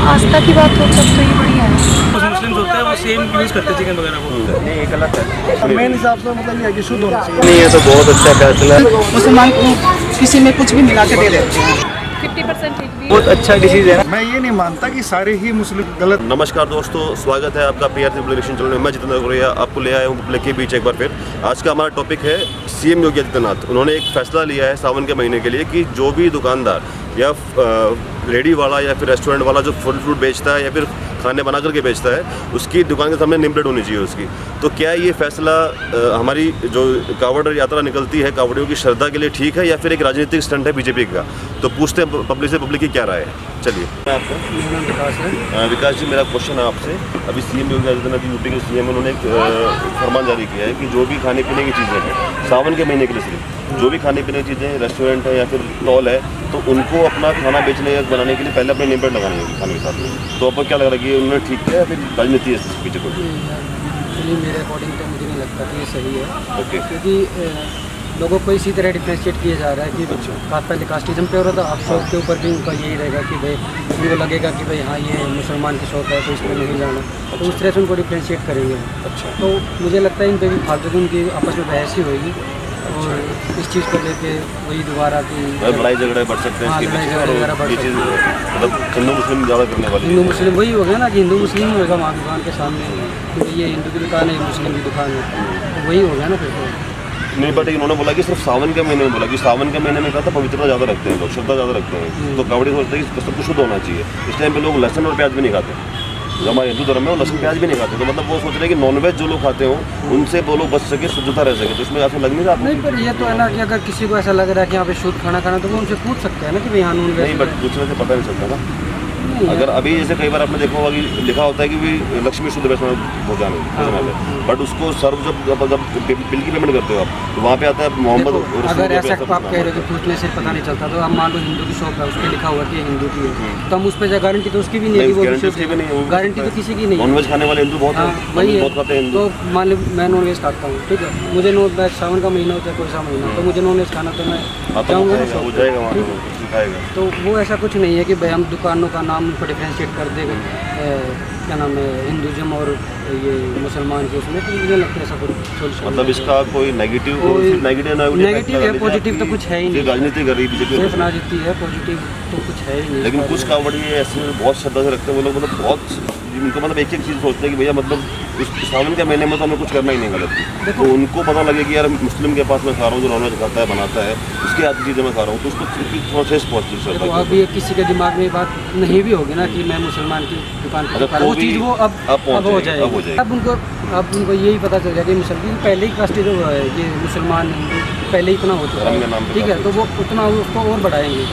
आस्था की बात हो तब तो ये बढ़िया है। मुस्लिम्स होते हैं वो सेम यूज़ करते हैं चिकन वगैरह को। नहीं, ये गलत है। मेन हिसाब से मतलब ये है कि शुद्ध होना चाहिए। नहीं, ये तो बहुत अच्छा फैसला है। मुसलमान को किसी में कुछ भी मिला के दे देते हैं। 50% ठीक भी बहुत अच्छा डिसीजन है। मैं ये नहीं मानता कि सारे ही मुस्लिम गलत। नमस्कार दोस्तों, स्वागत है आपका पीआरसी पब्लिकेशन चैनल में। मैं जितेंद्र गोरैया आपको ले आया हूँ पब्लिक के बीच एक बार फिर। आज का हमारा टॉपिक है सीएम योगी आदित्यनाथ। उन्होंने एक फैसला लिया है सावन के महीने के लिए कि जो भी दुकानदार या रेडी वाला या फिर रेस्टोरेंट वाला जो फल फ्रूट बेचता है या फिर खाने बना करके बेचता है, उसकी दुकान के सामने नेम प्लेट होनी चाहिए उसकी। तो क्या ये फैसला हमारी जो कावड़ यात्रा निकलती है, कावड़ियों की श्रद्धा के लिए ठीक है या फिर एक राजनीतिक स्टंट है बीजेपी का? तो पूछते हैं पब्लिक से, पब्लिक की क्या राय है। चलिए, आपको विकास जी, मेरा क्वेश्चन है आपसे। अभी सीएम योगी आदित्यनाथ यूपी के सीएम, उन्होंने एक फरमान जारी किया है कि जो भी खाने पीने की चीज़ें हैं सावन के महीने के लिए, सिर्फ जो भी खाने पीने की चीज़ें रेस्टोरेंट है या फिर स्टॉल है, तो उनको अपना खाना बेचने या बनाने के लिए पहले अपने नेम प्लेट लगानी होगी खाने के साथ में। तो आपको क्या लग रहा है कि उन्होंने ठीक किया या फिर राजनीति है इसके पीछे कोई? एक्चुअली मेरे अकॉर्डिंग तो मुझे नहीं लगता कि ये सही है। ओके। क्योंकि लोगों को इसी तरह डिफ्रेंशिएट किया जा रहा है कि पहले कास्टिज्म पे हो रहा था, अब शॉप के ऊपर भी उनका यही रहेगा कि भाई उनको लगेगा कि भाई हाँ ये मुसलमान की शॉप है तो इसमें नहीं जाना, तो उस तरह से उनको डिफ्रेंशिएट करेंगे। अच्छा। तो मुझे लगता है इन पर भी फालतू उनकी आपस में बहस ही होगी और इस चीज़ को लेके वही दोबारा की लड़ाई झगड़े बढ़ सकते हैं हाँ, इसके लड़ाई पीछे। झगड़े वगैरह बढ़ ये चीज़ सकते मतलब हिंदू मुस्लिम ज़्यादा करने वाली हिंदू मुस्लिम वही हो गया ना कि हिंदू मुस्लिम ही होगा वहाँ दुकान के सामने, क्योंकि ये हिंदू की दुकान है, मुस्लिम की दुकान है, तो वही हो गया ना फिर। नहीं, बट इन्होंने बोला कि सिर्फ सावन के महीने में बोला कि सावन के महीने में कहा था पवित्रता ज़्यादा रखते हैं लोग, श्रद्धा ज़्यादा रखते हैं। तो कावड़ी सोचते हैं कि सब कुछ शुद्ध होना चाहिए। इस टाइम पे लोग लहसुन और प्याज भी नहीं खाते। जो हमारे हिंदू धर्म में वो लहसुन प्याज भी नहीं खाते, तो मतलब वो सोच रहे हैं कि नॉनवेज जो लोग खाते हो उनसे वो लोग बच सके, शुद्धता रह सके। तो इसमें आपको लग नहीं रहा? नहीं, पर ये तो है ना कि अगर किसी को ऐसा लग रहा है कि यहाँ पे शुद्ध खाना खाना, तो वो उनसे पूछ सकते हैं ना कि भाई हाँ नॉन वेज। नहीं, बट पूछने से पता नहीं चलता ना। अगर अभी जैसे कई बार आपने देखा होगा कि लिखा होता है कि भी लक्ष्मी शुद्ध वैष्णव भोजन है, बट उसको सर्व जब बिल की पेमेंट करते हो आप, तो वहाँ पे आता है मोहम्मद। अगर ऐसा आप कह रहे हो कि पूछने से पता नहीं चलता, तो अब मान लो हिंदू की शॉप है, उस पर लिखा हुआ कि हिंदू की है, तो हम उस पर गारंटी तो उसकी भी नहीं है, गारंटी तो किसी की नहीं है। नॉनवेज खाने वाले हिंदू बहुत वही बहुत खाते हैं। तो मान लो मैं नॉन वेज खाता हूँ, ठीक है, मुझे नॉन वेज सावन का महीना होता है, कोई सा महीना, तो मुझे नॉन वेज खाना, तो मैं जाऊँगा ना शॉप पर। तो वो ऐसा कुछ नहीं है कि भाई हम दुकानों का नाम उनको डिफ्रेंशिएट कर देंगे, क्या नाम है, हिंदुज़म और ये मुसलमान के उसमें, तो मुझे लगता है ऐसा कुछ सोल्यूशन। मतलब इसका कोई नेगेटिव है, पॉजिटिव तो कुछ है ही नहीं। राजनीति कर रही बीजेपी, सिर्फ राजनीति है, पॉजिटिव तो कुछ है ही नहीं। लेकिन कुछ कावड़ी ऐसे बहुत श्रद्धा से रखते हैं वो लोग, मतलब बहुत उनको मतलब एक चीज़ सोचते हैं कि भैया मतलब इस सावन के महीने में तो हमें कुछ करना ही नहीं गलत। तो उनको पता लगे कि यार मुस्लिम के पास मैं खा रहा हूँ जो नॉनवेज खाता है बनाता है, उसकी आधी चीज़ें मैं खा रहा हूँ, तो उसको थोड़ा ठेस पहुँचती है। तो अभी किसी के दिमाग में ये बात नहीं भी होगी ना कि मैं मुसलमान की दुकान पर खा रहा हूँ, वो चीज़ वो अब हो जाएगी। अब उनको यही पता चल जाएगा कि मुसलमान पहले ही कास्ट जो है ये मुसलमान हिंदू पहले ही इतना हो चुका है, ठीक है, तो वो उतना उसको और बढ़ाएंगे।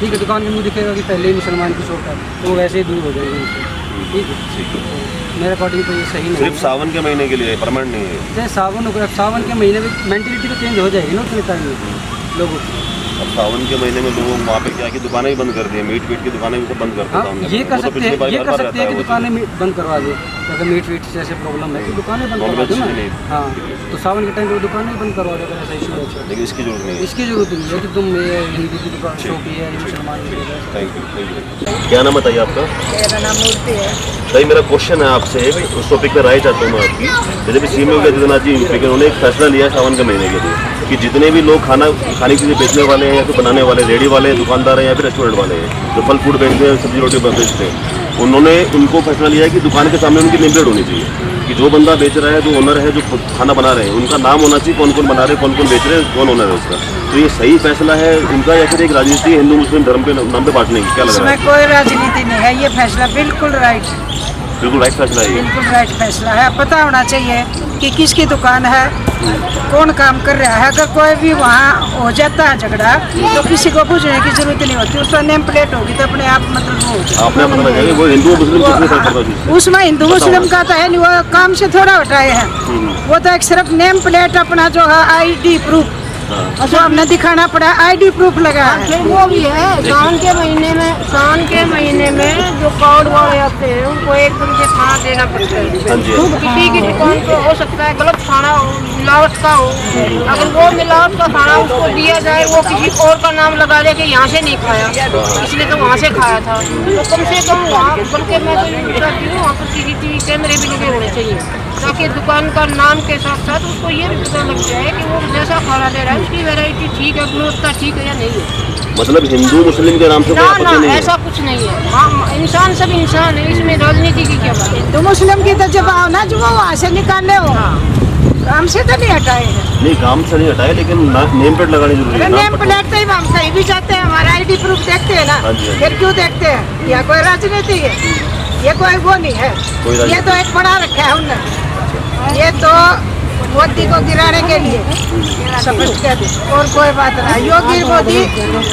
ठीक है, दुकान के मुँह दिखेगा कि पहले ही मुसलमान की शॉप है, तो वो वैसे ही दूर हो जाएंगे उनसे। ठीक है, मेरे अकॉर्डिंग तो ये सही नहीं है। सिर्फ सावन के महीने के लिए, परमानेंट नहीं है। जैसे सावन हो गया, सावन के महीने में मेंटेलिटी तो चेंज हो जाएगी ना उतने टाइम में लोगों की। अब सावन के महीने में लोगों वहाँ पे क्या कि दुकानें ही बंद कर दी है, मीट की दुकानें भी सब बंद कर देता हूँ। ये कर सकते हैं कि दुकानें बंद करवा दो, अगर मीट से ऐसे प्रॉब्लम है कि दुकानें बंद करवा दो ना। हाँ, तो सावन के टाइम पे दुकानें बंद करवा दो अगर ऐसा इशू है। लेकिन इसकी जरूरत नहीं है, इसकी जरूरत नहीं है कि तुम हिंदू की दुकान शॉप ही है, मुसलमान की है। Thank you. क्या नाम बताइए आपका? मेरा नाम मूर्ति है। सही, मेरा क्वेश्चन है आपसे, उस टॉपिक पर राय चाहता हूँ मैं आपकी। जैसे भी सीएम योगी आदित्यनाथ जी यूपी के, उन्होंने एक फैसला लिया है सावन के महीने के लिए कि जितने भी लोग खाने की चीज़ें बेचने वाले हैं या फिर बनाने वाले, रेडी वाले दुकानदार हैं या फिर रेस्टोरेंट वाले हैं जो फल फ्रूट बेचते हैं, सब्जी रोटी बेचते हैं, उन्होंने उनको फैसला लिया है कि दुकान के सामने उनकी नेम प्लेट होनी चाहिए कि जो बंदा बेच रहा है, जो ओनर है, जो खाना बना रहे हैं, उनका नाम होना चाहिए, कौन कौन बना रहे हैं, कौन कौन बेच रहे हैं, कौन ओनर है उसका। तो ये सही फैसला है उनका या फिर एक राजनीति हिंदू मुस्लिम धर्म के नाम पे बांटने की? क्या लग रहा है? इसमें कोई राजनीति नहीं है, ये फैसला बिल्कुल राइट है, बिल्कुल राइट फैसला है। बिल्कुल राइट फैसला है। पता होना चाहिए कि किसकी दुकान है, कौन काम कर रहा है। अगर कोई भी वहाँ हो जाता है झगड़ा, तो किसी को पूछने की जरूरत नहीं होती, उसका नेम प्लेट होगी तो अपने आप मतलब वो आपने पता लगा कि वो हिंदू मुस्लिम किसने फैसला किया? उसमें हिंदू मुस्लिम का तो है नहीं, वो काम से थोड़ा हटाए हैं। वो तो एक सिर्फ नेम प्लेट अपना जो है ID प्रूफ जो हमने दिखाना पड़ा आईडी प्रूफ लगा है। फिर वो भी है सावन के महीने में जो कार्ड वाले आते हैं उनको 1 दिन के खाना देना पड़ता है। हाँ जी। किसी की दुकान पे हो सकता है गलत खाना हो, मिलावट का हो, अगर वो मिलावट का खाना उसको दिया जाए, वो किसी और का नाम लगा दे कि यहाँ से नहीं खाया, इसलिए तो वहाँ से खाया था, तो कम से कम वहाँ, बल्कि मैं तो ये चाहती हूँ वहाँ पर CCTV कैमरे भी लगे होने चाहिए, ताकि दुकान का नाम के साथ साथ उसको ये भी पता लग जाए कि वो जैसा खाना दे रहा है उसकी वैरायटी ठीक है, गुणवत्ता ठीक है या नहीं है। मतलब हिंदू मुस्लिम के नाम से कोई आपत्ति नहीं है? ऐसा कुछ नहीं है। हाँ, इंसान सब इंसान है, इसमें राजनीति की क्या बात है। तो मुस्लिम की तो जब आओ ना जो वो वहाँ से निकालने हो, काम से तो नहीं हटाए हैं। नहीं, काम से नहीं हटाए, लेकिन नेम प्लेट लगानी जरूरी है। नेम प्लेट तो हम कहीं भी जाते हैं, हमारा आईडी प्रूफ देखते हैं ना, हाँ जी, हाँ जी। फिर क्यों देखते हैं? यह कोई राजनीति है, ये कोई वो नहीं है, ये तो एक बड़ा रखा है उन्होंने, ये तो मोदी को गिराने के लिए समझ के दे, और कोई बात नहीं। योगी मोदी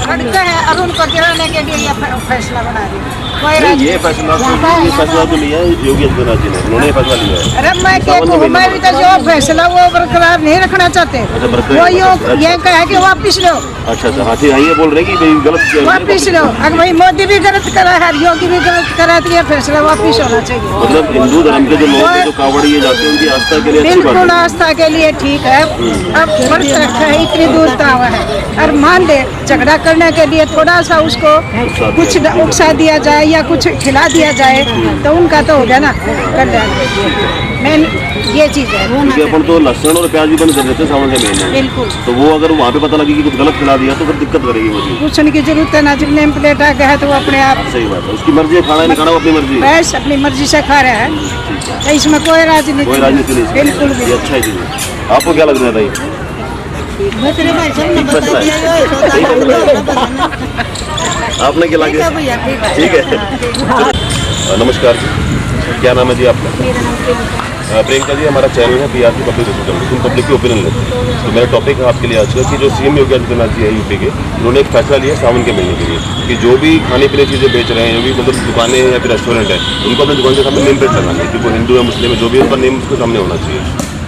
लड़के हैं और उनको गिराने के लिए ये फैसला बना दिया। ये फैसला तो लिया है योगी आदित्यनाथ जी ने, उन्होंने फैसला लिया है। अरे मैं क्या कहूँ, मैं भी तो जो फैसला वो बरकरार नहीं रखना चाहते, वो ये कहे कि वापिस लो। अच्छा, हाँ जी, ये बोल रहे हैं कि भाई गलत वापिस लो। अगर भाई मोदी भी गलत करा है, योगी भी गलत करा, तो ये फैसला वापिस होना चाहिए। मतलब हिंदू धर्म के जो लोग हैं, जो कांवड़ी ये जाते हैं, उनकी आस्था के लिए अच्छी बात बिल्कुल है। आस्था के लिए ठीक है। अब वर्ष रखा है, इतनी दूर का हुआ है, और मान ले झगड़ा करने के लिए थोड़ा सा उसको कुछ उकसा दिया जाए या कुछ खिला दिया जाए, तो उनका तो हो गया ना कल्याण। मेन ये चीज़ है। क्योंकि अपन तो लहसुन और प्याज भी बंद कर देते हैं सावन के महीने में, बिल्कुल। तो वो अगर वहाँ पे पता लगे कि कुछ गलत खिला दिया तो फिर दिक्कत करेगी वो चीज़। पूछने की जरूरत है ना, जब नेम प्लेट आ गया है तो वो अपने आप सही बात है, उसकी मर्जी है, खाना नहीं खाना वो अपनी मर्जी है, बस अपनी मर्जी से खा रहा है, तो इसमें कोई राजनीति कोई राजनीति नहीं। बिल्कुल भी। ये अच्छा है चीज़। आपको क्या लग रहा है भाई? ठीक फैसला है, सही फैसला है। आपने क्या लगे? ठीक है। नमस्कार जी, क्या नाम है जी आपका? प्रियंका जी, हमारा चैनल है PRC पब्लिक रिपोर्टर, तुम पब्लिक की ओपिनियन लेते हैं। तो मेरा टॉपिक है आपके लिए आज का कि जो CM योगी आदित्यनाथ जी है यूपी के, उन्होंने एक फैसला लिया सावन के महीने के लिए कि जो भी खाने पीने चीज़ें बेच रहे हैं, जो भी मतलब दुकानें या फिर रेस्टोरेंट है, उनको अपनी दुकान के सामने नेम प्लेट लगानी है कि वो हिंदू है मुस्लिम है, जो भी उनका नेम उसके सामने होना चाहिए।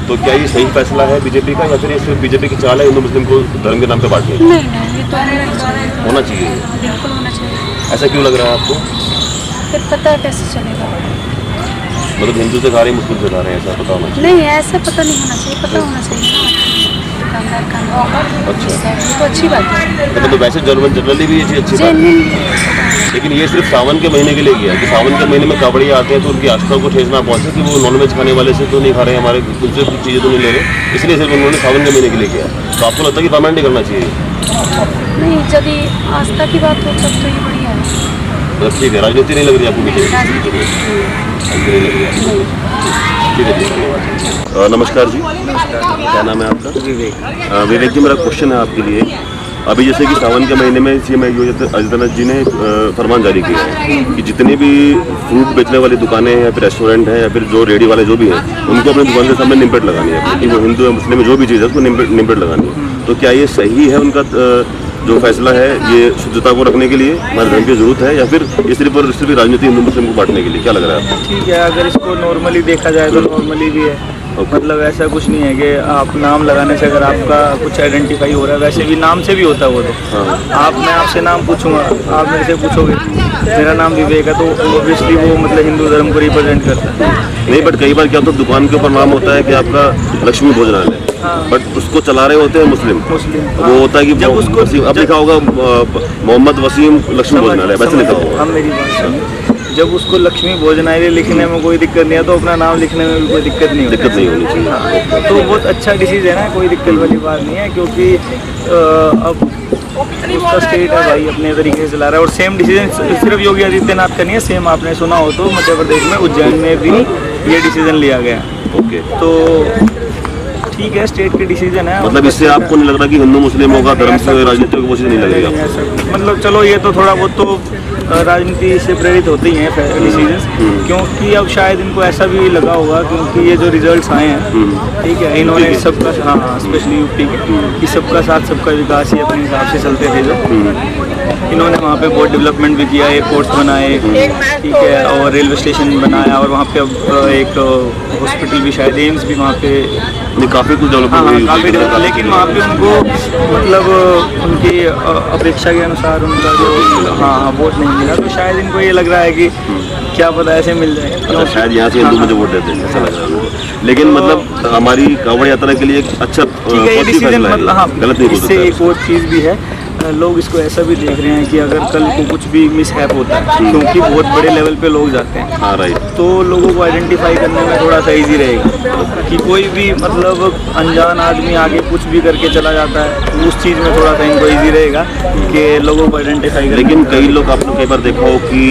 तो क्या ये सही फैसला है बीजेपी का, या फिर ये सिर्फ बीजेपी की चाल है हिंदू मुस्लिम को धर्म के नाम पे बांटने? नहीं, ये तो होना चाहिए, बिल्कुल होना चाहिए। ऐसा क्यों लग रहा है आपको? फिर पता कैसे चलेगा? मतलब हिंदू से खा रहे हैं, मुस्लिम से खा रहे हैं, ऐसा पता होना चाहिए? नहीं, ऐसे पता नहीं होना चाहिए, पता होना चाहिए दुकानदार का नाम। अच्छा, ये तो अच्छी बात है। मतलब वैसे जनरली भी ये चीज़ अच्छी बात है, लेकिन ये सिर्फ सावन के महीने के लिए किया है कि सावन के महीने में कावड़ी आते हैं तो उनकी आस्था को ठेस ना पहुँचे कि वो नॉनवेज खाने वाले से तो नहीं खा रहे, हमारे उनसे कुछ चीज़ें तो नहीं ले रहे, इसलिए सिर्फ उन्होंने सावन के महीने के लिए किया। तो आपको लगता है कि परमानेंट करना चाहिए? नहीं, जब ये आस्था की बात हो तब तो ये बढ़िया है। मतलब ठीक है, राजनीति नहीं लग रही आपको बीजेपी? ठीक है जी, धन्यवाद। नमस्कार जी, क्या नाम है आपका? विवेक। विवेक जी, मेरा क्वेश्चन है आपके लिए। अभी जैसे कि सावन के महीने में CM योगी आदित्यनाथ जी ने फरमान जारी किया है कि जितनी भी फ्रूट बेचने वाली दुकानें हैं या फिर रेस्टोरेंट हैं या फिर जो रेडी वाले जो भी हैं, उनको अपनी दुकान के सामने नेम प्लेट लगानी है कि वो हिंदू या मुस्लिम जो भी चीज़ है उसको नेम प्लेट लगानी है। तो क्या ये सही है उनका जो फैसला है, ये शुद्धता को रखने के लिए हमारे धर्म की जरूरत है, या फिर ये सिर्फ और सिर्फ राजनीति हिंदू मुस्लिम को बांटने के लिए? क्या लग रहा है आपको? ठीक है, अगर इसको नॉर्मली देखा जाए तो नॉर्मली भी है। मतलब ऐसा कुछ नहीं है कि आप नाम लगाने से अगर आपका कुछ आइडेंटिफाई हो रहा है, वैसे भी नाम से भी होता है वो तो। मैं आपसे नाम पूछूंगा, आप मेरे से पूछोगे, मेरा नाम विवेक है, तो ऑब्वियसली वो मतलब हिंदू धर्म को रिप्रेजेंट करता है। नहीं, बट कई बार क्या होता है दुकान के ऊपर नाम होता है कि आपका लक्ष्मी भोजनालय, बट उसको चला रहे होते हैं मुस्लिम, वो होता है कि जब उसको अब लिखा होगा मोहम्मद वसीम लक्ष्मी भोजनालय, वैसे लिखा होगा। हम मेरी बात सुनिए, जब उसको लक्ष्मी भोजनालय लिखने में कोई दिक्कत नहीं है तो अपना नाम लिखने में भी कोई दिक्कत नहीं होनी चाहिए। तो बहुत अच्छा डिसीजन है, कोई दिक्कत वाली बात नहीं है, क्योंकि अब उसका स्टेट है भाई, अपने तरीके से चला रहा है। और सेम डिसीजन सिर्फ योगी आदित्यनाथ का नहीं है, सेम आपने सुना हो तो मध्य प्रदेश में उज्जैन में भी ये डिसीजन लिया गया। ओके, तो ठीक है, स्टेट के डिसीजन है। मतलब इससे आपको नहीं लग रहा कि हिंदू मुस्लिम होगा धर्म से राजनीति को कोशिश नहीं लगेगी आपको? मतलब चलो ये तो थोड़ा बहुत तो राजनीति से प्रेरित होते ही हैं डिसीजन, क्योंकि अब शायद इनको ऐसा भी लगा होगा क्योंकि ये जो रिजल्ट्स आए हैं, ठीक है, इन्होंने सबका, हाँ स्पेशली यूपी के, कि सबका साथ सबका विकास ही अपने हिसाब से चलते थे जो, इन्होंने वहाँ पे बहुत डेवलपमेंट भी किया, एयरपोर्ट्स बनाए, ठीक है, और रेलवे स्टेशन बनाया, और वहाँ पे अब एक हॉस्पिटल भी, शायद एम्स भी वहाँ पे, काफ़ी कुछ हाँ डेवलपमेंट काफ़ी डेवलप, लेकिन वहाँ पे उनको मतलब उनकी अपेक्षा के अनुसार उनका जो हाँ वोट नहीं मिला, तो शायद इनको ये लग रहा है कि क्या पता ऐसे मिल जाए, तो शायद यहाँ से हिंदू मुझे वोट देते हैं, ऐसा लग रहा है उनको। लेकिन मतलब हमारी कांवड़ यात्रा के लिए एक अच्छा ठीक है, ये पॉजिटिव डिसीजन फैसला है, मतलब हाँ, गलत नहीं बोल इससे सकते। एक और चीज़ भी है, लोग इसको ऐसा भी देख रहे हैं कि अगर कल को कुछ भी मिसहैप होता है, क्योंकि बहुत बड़े लेवल पे लोग जाते हैं, हाँ राइट, तो लोगों को आइडेंटिफाई करने में थोड़ा सा इजी रहेगा कि कोई भी मतलब अनजान आदमी आगे कुछ भी करके चला जाता है, उस चीज़ में थोड़ा सा इनको इजी रहेगा कि लोगों को आइडेंटिफाई। लेकिन कई लोग आपने कई बार देखा हो कि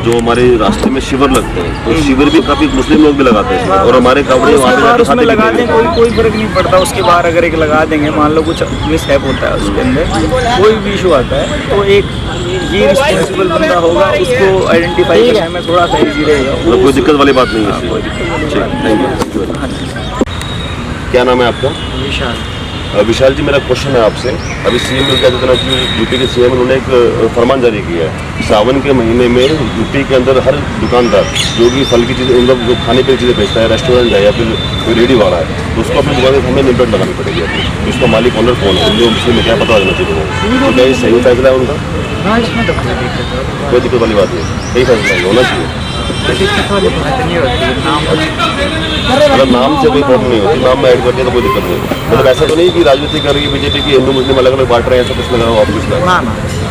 जो हमारे रास्ते में शिविर लगते हैं, तो शिविर भी काफ़ी मुस्लिम लोग भी लगाते हैं, और हमारे कावड़े वहाँ पे उसमें लगा दें, कोई फर्क नहीं पड़ता, उसके बाहर अगर एक लगा देंगे, मान लो कुछ मिसहैप होता है उसके अंदर, कोई भी इशू आता है, तो एक ये रिस्पॉन्सिबल बंदा होगा, उसको आइडेंटिफाई करने में थोड़ा सा इजी रहेगा, मतलब कोई दिक्कत वाली बात नहीं है इससे। Thank you. क्या नाम है आपका? विशाल जी, मेरा क्वेश्चन है आपसे। अभी सीएम योगी आदित्यनाथ जी, यूपी के सीएम, उन्होंने एक फरमान जारी किया है, सावन के महीने में यूपी के अंदर हर दुकानदार जो भी फल की चीज़ें, मतलब जो खाने पीने की चीज़ें बेचता है, रेस्टोरेंट है या फिर कोई रेडी वाला है, तो उसको अपनी दुकान के सामने नेम प्लेट लगानी पड़ेगी अपनी, तो उसका मालिक ऑनर कौन है, जो मुस्लिम में क्या पता होना चाहिए वो। तो क्या ये सही फैसला है उनका? हाँ, इसमें तो कोई दिक्कत नहीं, कोई दिक्कत वाली बात नहीं, सही फैसला है, होना चाहिए। दिक्कत वाली बात नहीं होती, नाम मतलब नाम से कोई प्रॉब्लम नहीं होती, नाम में ऐड कर दिया तो कोई दिक्कत नहीं होती। मतलब ऐसा तो नहीं कि राजनीति कर रही है बीजेपी की, हिंदू मुस्लिम अलग अलग बांट रहे हैं, ऐसा कुछ लगा हुआ कुछ लगा,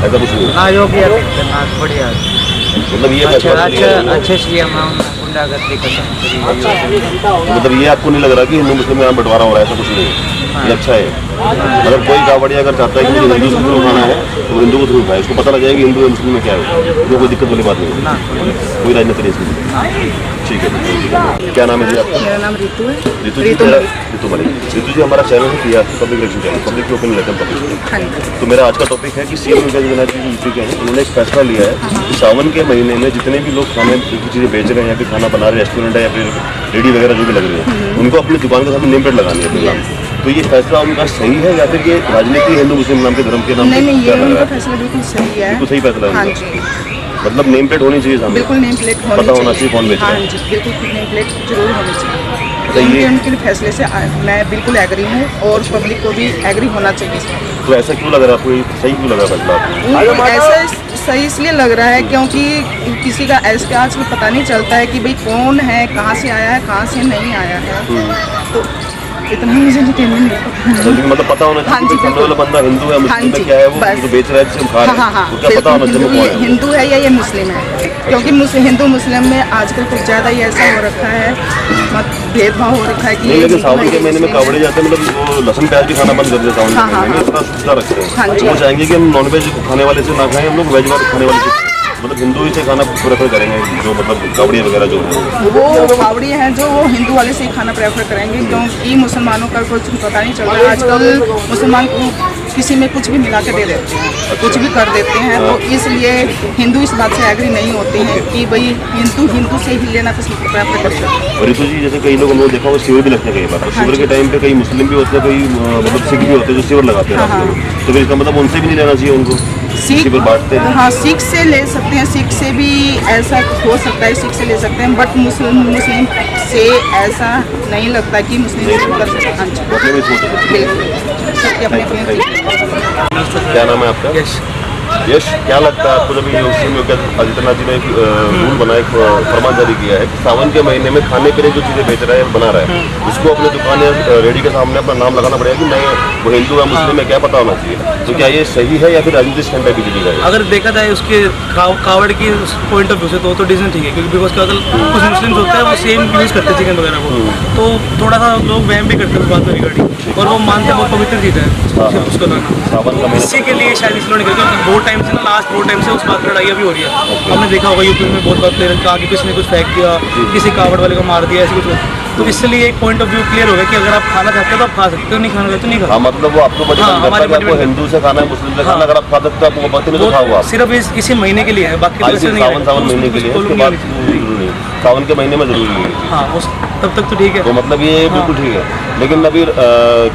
ऐसा कुछ नहीं है। ना योगी आदित्यनाथ बढ़िया, मतलब ये फैसला अच्छे सीएम है, गुंडागर्दी खत्म। मतलब ये आपको नहीं लग रहा कि हिंदू मुस्लिम में बंटवारा हो रहा है, ऐसा कुछ नहीं है, ये अच्छा है। मतलब कोई कावड़िया अगर चाहता है कि मुझे हिंदू से थ्रू खाना है, तो हिंदू को थ्रू खाए, उसको पता लग जाएगा कि हिंदू या मुस्लिम में क्या है, तो कोई दिक्कत वाली बात नहीं है, कोई राजनीति नहीं इसमें। ठीक है, क्या नाम है जी आपका? मेरा नाम रितु है। रितु जी, रितु मलिक। रितु जी, हमारा चैनल है PRC public relation channel, public की ओपिनियन लेते हैं पब्लिक। हाँ जी। तो मेरा आज का टॉपिक है कि सीएम योगी आदित्यनाथ जी यूपी के हैं, उन्होंने एक फैसला लिया है कि सावन के महीने में जितने भी लोग खाने की चीज़ें बेच रहे हैं या फिर खाना बना रहे हैं, रेस्टोरेंट है या फिर रेडी वगैरह जो भी लग रही है, उनको अपनी दुकान के सामने नेम प्लेट लगानी है अपने नाम। तो ये फैसला उनका सही है या फिर ये राजनीति हिंदू मुस्लिम नाम के धर्म के नाम? नहीं, ये उनका फैसला बिल्कुल सही है, बिल्कुल सही फैसला है हाँ उनका। जी, मतलब नेम प्लेट होनी चाहिए सामने, बिल्कुल नेम प्लेट पता होना चाहिए कौन बेच रहा हाँ है। जी, बिल्कुल नेम प्लेट जरूर होनी चाहिए। तो ये उनके फैसले से मैं बिल्कुल एग्री हूँ, और पब्लिक को भी एग्री होना चाहिए। तो ऐसा क्यों लग रहा है आपको, ये सही क्यों लगा फैसला आपको? ऐसा सही इसलिए लग रहा है क्योंकि किसी का ऐसे आजकल पता नहीं चलता है कि भाई कौन है, कहाँ से आया है, कहाँ से नहीं आया है, तो इतना मुझे डिटेल मतलब पता होना चाहिए कि सामने वाला बंदा हिंदू है मुस्लिम है, क्या है वो जो बेच रहा है, जिसे हम खा रहे हैं, तो क्या पता होना चाहिए कौन है। हिंदू है या ये मुस्लिम है, क्योंकि हिंदू मुस्लिम में आजकल कुछ ज़्यादा ही ऐसा हो रखा है, भेदभाव हो रखा है कि नहीं, लेकिन सावन के महीने में कावड़े जाते हैं, मतलब वो लहसुन प्याज भी खाना बंद कर दिया सावन के महीने में, इतना सुविधा रखते हैं, तो वो चाहेंगे कि हम नॉनवेज खाने वाले से ना खाएं, हम लोग वेज वाले खाने वाले से, मतलब हिंदू ही से खाना प्रेफर करेंगे, जो मतलब कावड़िया वगैरह जो है वो कावड़ी हैं जो वो हिंदू वाले से ही खाना प्रेफर करेंगे, क्योंकि मुसलमानों का कुछ पता नहीं चल रहा है आजकल, मुसलमान को किसी में कुछ भी मिला के दे देते हैं, कुछ भी कर देते हैं, तो इसलिए हिंदू इस बात से एग्री नहीं होते हैं कि भाई हिंदू से ही लेना पसंद प्रेफर करेगा। और रितु जी, जैसे कई लोग हम लोग देखा वो शिविर भी लगते हैं कई बार, तो शिविर के टाइम पे कई मुस्लिम भी होते हैं, कई मतलब सिख भी होते हैं जो शिविर लगाते हैं, तो फिर इसका मतलब उनसे भी नहीं लेना चाहिए उनको, शिविर बांटते हैं। हाँ, सिख से ले सकते हैं, सिख से भी ऐसा हो सकता है, सिख से ले सकते हैं, बट मुस्लिम से ऐसा नहीं लगता कि मुस्लिम कर सकते हैं। हाँ जी, बिल्कुल, सबकी अपनी अपनी। क्या नाम है आपका? यश, क्या लगता है आपको जब ये सीएम योगी आदित्यनाथ जी ने एक रूल बनाया, एक फरमान जारी किया है कि सावन के महीने में खाने पीने जो चीज़ें बेच रहा है, बना रहा है, उसको अपने दुकान या रेडी के सामने अपना नाम लगाना पड़ेगा कि नहीं वो हिंदू या मुस्लिम में, क्या पता होना चाहिए, तो क्या ये सही है या फिर राजनीतिक स्टैंड है बीजेपी का? अगर देखा जाए उसके कावड़ की पॉइंट ऑफ व्यू से तो डिसीजन ठीक है, क्योंकि बिकॉज क्या होता है कुछ मुस्लिम होते हैं वो सेम यूज़ करते हैं चिकन वगैरह को, तो थोड़ा सा लोग वहम भी करते हैं उस बात में रिगार्डिंग, और वो मानते हैं बहुत पवित्र चीज़ है उसको लाना, सावन का महीना इसी के लिए शायद इसलिए नहीं करते, बहुत टाइम से ना, लास्ट बहुत टाइम से उस बात पर लड़ाई अभी हो रही है। हमने देखा होगा यूपी में बहुत बार प्लेयर का आगे किसी ने कुछ फेंक दिया, किसी कावड़ वाले को मार दिया, ऐसे कुछ, तो इसलिए एक पॉइंट ऑफ व्यू क्लियर हो गया कि अगर आप खाना चाहते हो तो आप खा सकते हो, नहीं खाना चाहते तो नहीं खा हाँ, मतलब वो आपको बता हाँ, हमारे करता है कि आपको डिपेंड हिंदू से खाना है, मुस्लिम से खाना, हाँ। अगर आप खा सकते हो आपको पति में तो खाओ आप। सिर्फ इसी महीने के लिए है, बाकी तो ऐसे नहीं है। सावन महीने के लिए, उसके बाद जरूरी नहीं, सावन के महीने में जरूरी नहीं है। हाँ, उस तब तक तो ठीक है। तो मतलब ये बिल्कुल ठीक है। लेकिन अभी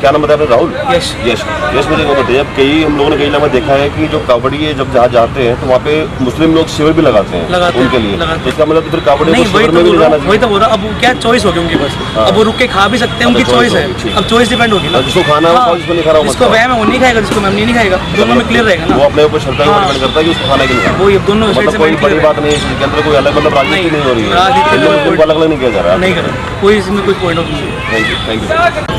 क्या नाम बताया आपने, राहुल? यश। यश मुझे को बताइए, अब कई हम लोगों ने कई जगह देखा है कि जो कावड़िए जब जहाँ जाते हैं तो वहाँ पे मुस्लिम लोग शिविर भी लगाते हैं उनके लिए, तो इसका मतलब फिर कावड़िए नहीं, को शिविर में भी नहीं जाना चाहिए। वही तो बोल रहा, अब क्या चॉइस होगी उनकी बस, अब वो रुक के खा भी सकते हैं, उनकी चॉइस है, अब चॉइस डिपेंड होगी ना, जिसको खाना है जिसको नहीं खाना, जिसको वहम है वो नहीं खाएगा, जिसको नहीं खाएगा, दोनों में क्लियर रहेगा वो ना। अपने ऊपर श्रद्धा पर डिपेंड करता है कि उसको खाना कि नहीं खाना। वो ये दोनों साइड मतलब से कोई बैठ बड़ी के बात नहीं है इसके अंदर, कोई अलग मतलब राजनीति नहीं हो रही है, राजनीति हिंदू मुस्लिम को अलग नहीं किया जा रहा है। नहीं कर रहा कोई, इसमें कोई point of view. Thank you.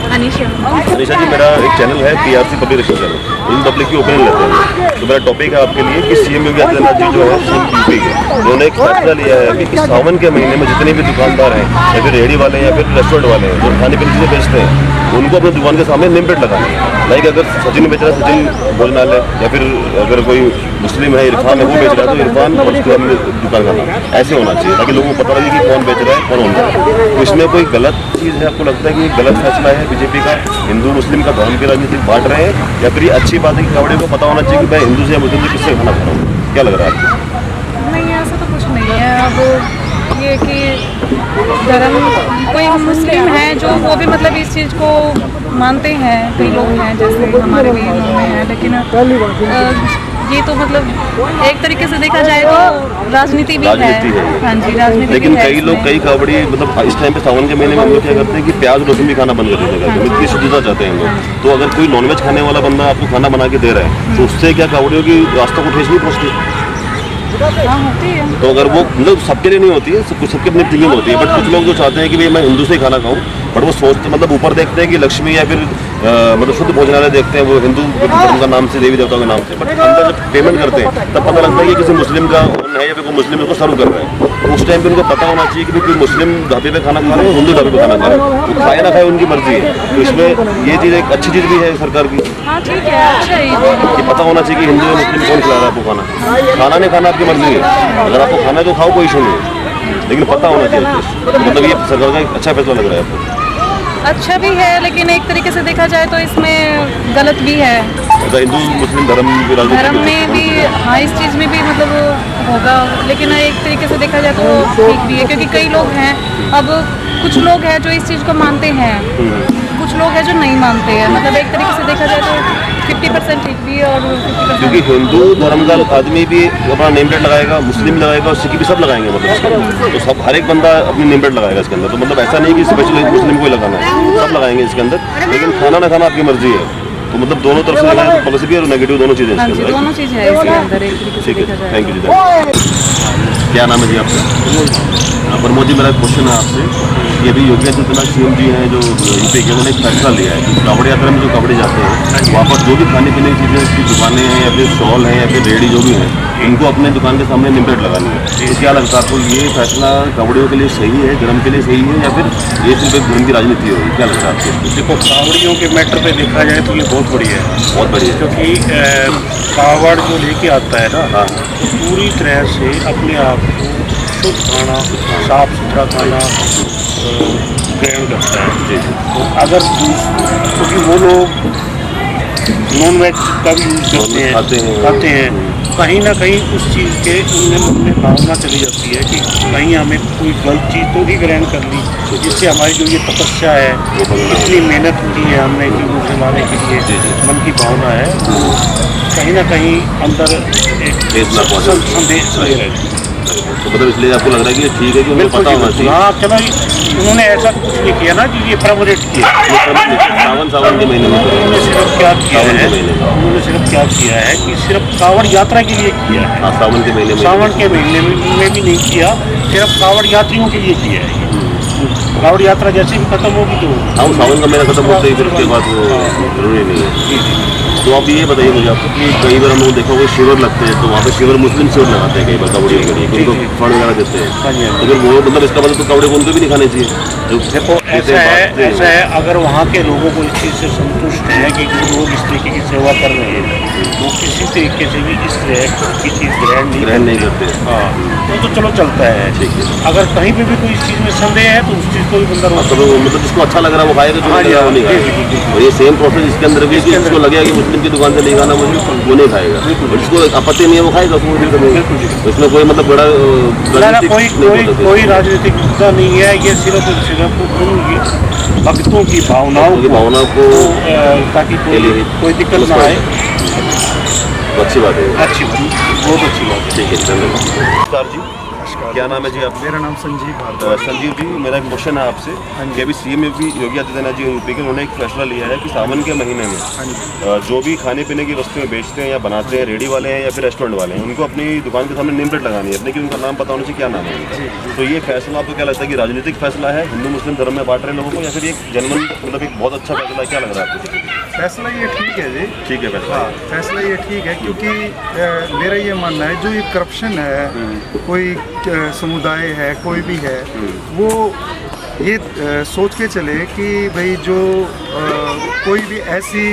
Anisha Anisha ji, मेरा एक चैनल है PRC पब्लिक चैनल, इन पब्लिक की ओपिनियन लेते हैं। तो मेरा टॉपिक है आपके लिए कि CM योगी आदित्यनाथ जी जो है यूपी के, उन्होंने एक फैसला लिया है कि सावन के महीने में जितने भी दुकानदार हैं या फिर रेहड़ी वाले या फिर रेस्टोरेंट वाले हैं जो खाने पीने चीज़ें बेचते हैं, उनको अपनी दुकान के सामने नेम प्लेट लगानी है। लाइक अगर सचिन बेच रहा है सचिन भोजनालय, या फिर अगर कोई मुस्लिम है इरफान है वो बेच रहा है तो इरफान और उसके अपनी दुकान का नाम ऐसे होना चाहिए, ताकि लोगों को पता लगे कि कौन बेच रहा है कौन होना है। तो इसमें कोई गलत चीज़ है, आपको लगता है कि गलत फैसला है बीजेपी का, हिंदू मुस्लिम का धर्म की राजनीति बांट रहे हैं, या फिर ये अच्छी बात है कि कावड़े को पता होना चाहिए कि मैं हिंदू से या मुस्लिम से किससे खाना खा रहा हूँ? क्या लग रहा है आपको? नहीं, ऐसा तो कुछ नहीं है। अब ये कि धर्म, कोई मुस्लिम है जो वो भी मतलब इस चीज़ को मानते हैं, कई लोग हैं जैसे हमारे भी में हैं, लेकिन ये तो मतलब एक तरीके से देखा जाए तो राजनीति भी है। हाँ जी, राजनीति। लेकिन कई लोग, कई कावड़ी मतलब इस टाइम पे सावन के महीने में हम लोग क्या करते हैं कि प्याज लहसुन भी खाना बंद कर देते हैं, इतनी शुद्धता चाहते हैं हम लोग। तो अगर कोई नॉनवेज खाने वाला बंदा आपको खाना बना के दे रहा है तो उससे क्या कावड़ियों की रास्ता को ठेस नहीं पहुँचती? हाँ, होती है। तो अगर वो मतलब सबके लिए नहीं होती है, सबके अपनी थिंकिंग होती है, बट कुछ लोग जो चाहते हैं कि भाई मैं हिंदू से ही खाना खाऊं, बट वो सोचते मतलब ऊपर देखते हैं कि लक्ष्मी या फिर मतलब शुद्ध भोजनालय देखते हैं वो हिंदू धर्म का नाम से, देवी देवताओं के नाम से, बट अंदर जब पेमेंट करते हैं तब पता लगता है कि किसी मुस्लिम का है या फिर कोई मुस्लिम उसको सर्व कर रहे हैं। तो उस टाइम पे उनको पता होना चाहिए कि कोई मुस्लिम ढाबे पे खाना खा रहे हैं, हिंदू ढाबे पे खाना खा रहे हैं, तो खाए ना खाए उनकी मर्जी है। तो इसमें ये चीज़ एक अच्छी चीज़ भी है सरकार की, हाँ ठीक है, अच्छा ही कि पता होना चाहिए कि हिंदू या मुस्लिम कौन खिला रहा है आपको खाना। खाना नहीं खाना आपकी मर्जी है, अगर आपको खाना है तो खाओ, कोई इशू नहीं है, लेकिन पता होना चाहिए। तो मतलब ये सरकार का एक अच्छा फैसला लग रहा है आपको? अच्छा भी है, लेकिन एक तरीके से देखा जाए तो इसमें गलत भी है। हिंदू मुस्लिम धर्म की धर्म राजनीति में भी हाँ, इस चीज़ में भी मतलब होगा, लेकिन एक तरीके से देखा जाए तो ठीक भी है, क्योंकि कई लोग हैं, अब कुछ लोग हैं जो इस चीज़ को मानते हैं, कुछ लोग हैं जो नहीं मानते हैं। मतलब एक तरीके से देखा जाए तो 50% ठीक भी है और 50%। क्योंकि हिंदू धर्म का आदमी भी अपना नेम प्लेट लगाएगा, मुस्लिम लगाएगा और सिख भी सब लगाएंगे, मतलब तो सब हर एक बंदा अपनी नेम प्लेट लगाएगा इसके अंदर। तो मतलब ऐसा नहीं कि स्पेशली मुस्लिम को ही लगाना है, सब लगाएंगे इसके अंदर, लेकिन खाना ना खाना आपकी मर्जी है। तो मतलब दोनों तरफ से लगाना है, पॉजिटिव और नेगेटिव दोनों चीज़ें हाँ इसके जी, अंदर। दोनों चीज़ है इसके अंदर एक तरीके से ठीक देखा है, जाए। थैंक यू जी। क्या नाम है जी आपका? प्रमोद जी, मेरा क्वेश्चन है आपसे कि अभी योगी आदित्यनाथ CM जी हैं जो यूपी के, उन्होंने एक फैसला लिया है कि कावड़ यात्रा में जो कावड़े जाते हैं वहाँ पर जो भी खाने पीने की चीज़ें की दुकानें हैं या फिर स्टॉल हैं या फिर रेहड़ी जो भी हैं, इनको अपने दुकान के सामने नेम प्लेट लगानी है। तो क्या लगता है आपको, ये फैसला कावड़ियों के लिए सही है, धर्म के लिए सही है, या फिर ये सिर्फ एक धर्म की राजनीति होगी? क्या लगता है आपको? देखो, कावड़ियों के मैटर पे देखा जाए तो ये बहुत बढ़िया है, बहुत बढ़िया, क्योंकि कावड़ जो लेके आता है ना, तो पूरी तरह से अपने आप को शुद्ध खाना, साफ सुथरा खाना ग्रहण करता है। तो अगर क्योंकि वो लोग नॉन वेज का भी यूज़ खाते हैं, कहीं ना कहीं उस चीज़ के उनमें भावना चली जाती है कि कहीं हमें कोई गलत चीज़ तो नहीं ग्रहण कर ली, जिससे हमारी जो ये तपस्या है, इतनी मेहनत की है हमने कि मुझे लाने के लिए, मन की भावना है, कहीं ना कहीं अंदर एक संदेश दे रहे हैं। तो मतलब इसलिए आपको लग रहा है कि ये ठीक है कि उनको पता होना चाहिए? हाँ, चलो, उन्होंने ऐसा कुछ नहीं किया ना कि ये प्रमोट किया। सावन के महीने में उन्होंने सिर्फ क्या किया है, उन्होंने सिर्फ क्या किया है कि सिर्फ कावड़ यात्रा के लिए किया है। हाँ, सावन के महीने में, सावन के महीने में भी नहीं किया, सिर्फ कावड़ यात्रियों के लिए किया है। कावड़ यात्रा जैसे भी खत्म होगी तो हाँ, सावन का महीना खत्म होते ही फिर उसके बाद वो जरूरी नहीं है। तो आप ये बताइए मुझे आपको कि कई बार हम लोग देखा होगा शिविर लगते हैं, तो वहाँ पे शिविर मुस्लिम शिविर लगाते हैं कई बार कावड़ियों के लिए, उनको फंड वगैरह देते हैं, तो फिर वो मतलब इसका मतलब तो कावड़े को उनको भी नहीं खाने चाहिए। देखो ऐसा है अगर वहाँ के लोगों को इस चीज़ से संतुष्ट है कि लोग इस तरीके की सेवा कर रहे हैं, वो किसी तरीके से भी इस तरह की चीज़ ग्रहण नहीं करते। हाँ तो चलो चलता है, ठीक है। अगर कहीं पे भी कोई इस चीज़ में संदेह है तो उस चीज़ को भी बंदा मतलब जिसको अच्छा लग रहा है वो खाएगा, जो नहीं वो नहीं खाएगा। और ये सेम प्रोसेस इसके अंदर भी, जिसको लगेगा कि मुस्लिम की दुकान से नहीं खाना मुझे, वो नहीं खाएगा, और जिसको आपत्ति नहीं है वो खाएगा। इसमें कोई मतलब बड़ा कोई राजनीतिक मुद्दा नहीं है, ये सिर्फ भक्तों की भावनाओं को ताकि कोई दिक्कत ना आए। अच्छी बात है, अच्छी बात, बहुत अच्छी बात है। ठीक है, धन्यवाद। नमस्कार जी, क्या नाम है जी आपका? मेरा नाम संजीव भारद्वाज। संजीव जी, मेरा एक क्वेश्चन है आपसे कि अभी सीएम योगी आदित्यनाथ जी यूपी के, उन्होंने एक फैसला लिया है कि सावन के महीने में जो भी खाने पीने की वस्तुएं बेचते हैं या बनाते हैं, रेडी वाले हैं या फिर रेस्टोरेंट वाले हैं, उनको अपनी दुकान के सामने नेम प्लेट लगानी है, लेकिन उनका नाम पता होना चाहिए क्या नाम है उनका। तो ये फैसला आपको क्या लगता है कि राजनीतिक फैसला है, हिंदू मुस्लिम धर्म में बांट रहे लोगों को, या फिर एक जनमन मतलब एक बहुत अच्छा फैसला, क्या लग रहा है आपको? फैसला ये ठीक है जी, ठीक है फैसला। हाँ, फैसला ये ठीक है, क्योंकि मेरा ये मानना है जो ये करप्शन है, कोई समुदाय है, कोई भी है, वो ये सोच के चले कि भाई जो कोई भी ऐसी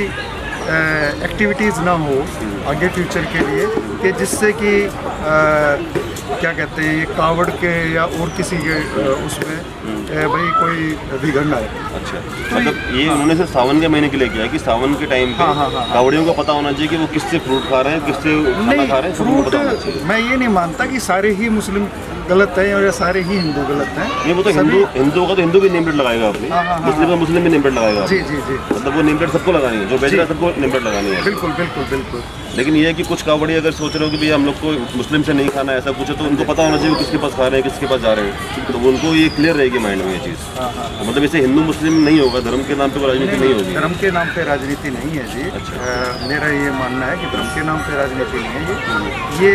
एक्टिविटीज़ ना हो आगे फ्यूचर के लिए कि जिससे कि क्या कहते हैं, ये कावड़ के या और किसी के उसमें भाई कोई बिगड़ आए। अच्छा, तो मतलब ये उन्होंने सिर्फ सावन के महीने के लिए किया है कि सावन के टाइम पे कावड़ियों को पता होना चाहिए कि वो किससे फ्रूट खा रहे हैं, किससे खाना खा रहे हैं, फ्रूट। मैं ये नहीं मानता कि सारे ही मुस्लिम गलत है और सारे ही हिंदू गलत हैं। नहीं, वो तो हिंदू होगा तो हिंदू भी नेम प्लेट लगाएगा अपनी, मुस्लिम का मुस्लिम भी नेम प्लेट लगाएगा। जी जी जी, मतलब वो नेम प्लेट सबको लगानी है, जो बेच रहा है सबको नेम प्लेट लगानी है। बिल्कुल बिल्कुल बिल्कुल। लेकिन ये है कि कुछ कावड़ी अगर सोच रहे हो कि भैया हम लोग को मुस्लिम से नहीं खाना, ऐसा कुछ है, तो उनको पता होना चाहिए किसके पास खा रहे हैं, किसके पास जा रहे हैं, तो उनको ये क्लियर रहेगी माइंड में ये चीज़। मतलब इसे हिंदू मुस्लिम नहीं होगा, धर्म के नाम पे कोई राजनीति नहीं होगी। धर्म के नाम पे राजनीति नहीं है जी। अच्छा। मेरा ये मानना है कि धर्म के नाम पे राजनीति नहीं है। ये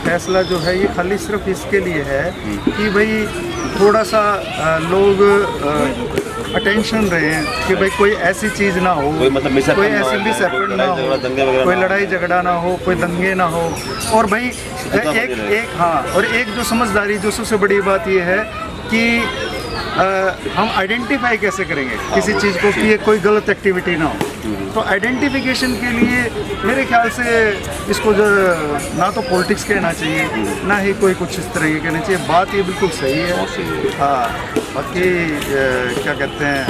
फैसला जो है ये खाली सिर्फ इसके लिए है कि भाई थोड़ा सा लोग अटेंशन रहे हैं कि भाई कोई ऐसी चीज़ ना हो, कोई ऐसी मिसहैपन ना हो, कोई लड़ाई झगड़ा ना हो, कोई दंगे ना हो। और भाई एक हाँ, और एक जो समझदारी, जो सबसे बड़ी बात ये है कि हम आइडेंटिफाई कैसे करेंगे किसी चीज़ को कि ये कोई गलत एक्टिविटी ना हो। तो आइडेंटिफिकेशन के लिए मेरे ख्याल से इसको जो ना तो पॉलिटिक्स कहना चाहिए, ना ही कोई कुछ इस तरह के कहना चाहिए। बात ये बिल्कुल सही है। हाँ, बाकी क्या कहते हैं,